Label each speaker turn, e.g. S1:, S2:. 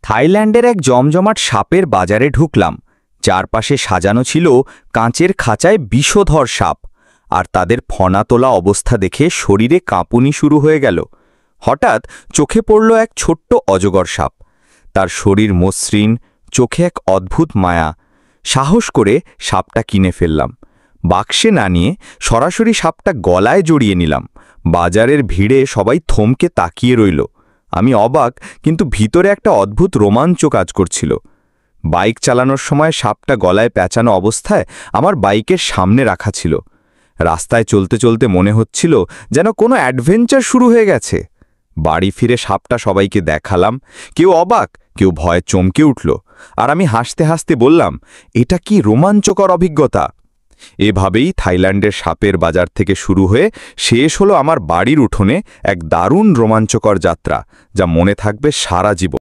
S1: থাইল্যান্ডের এক জমজমাট সাপের বাজারে ঢুকলাম। চারপাশে সাজানো ছিল কাঁচের খাঁচায় বিষধর সাপ, আর তাদের ফনা তোলা অবস্থা দেখে শরীরে কাঁপুনি শুরু হয়ে গেল। হঠাৎ চোখে পড়ল এক ছোট্ট অজগর সাপ। তার শরীর মসৃণ, চোখে এক অদ্ভুত মায়া। সাহস করে সাপটা কিনে ফেললাম। বাক্সে না নিয়ে সরাসরি সাপটা গলায় জড়িয়ে নিলাম। বাজারের ভিড়ে সবাই থমকে তাকিয়ে রইল। আমি অবাক, কিন্তু ভিতরে একটা অদ্ভুত রোমাঞ্চ কাজ করছিল। বাইক চালানোর সময় সাপটা গলায় পেঁচানো অবস্থায় আমার বাইকের সামনে রাখা ছিল। রাস্তায় চলতে চলতে মনে হচ্ছিল যেন কোনো অ্যাডভেঞ্চার শুরু হয়ে গেছে। বাড়ি ফিরে সাপটা সবাইকে দেখালাম। কেউ অবাক, কেউ ভয়ে চমকে উঠল, আর আমি হাসতে হাসতে বললাম, এটা কি রোমাঞ্চকর অভিজ্ঞতা। এভাবেই থাইল্যান্ডের সাপের বাজার থেকে শুরু হয়ে শেষ হলো আমার বাড়ির উঠোনে এক দারুণ রোমাঞ্চকর যাত্রা, যা মনে থাকবে সারা জীবন।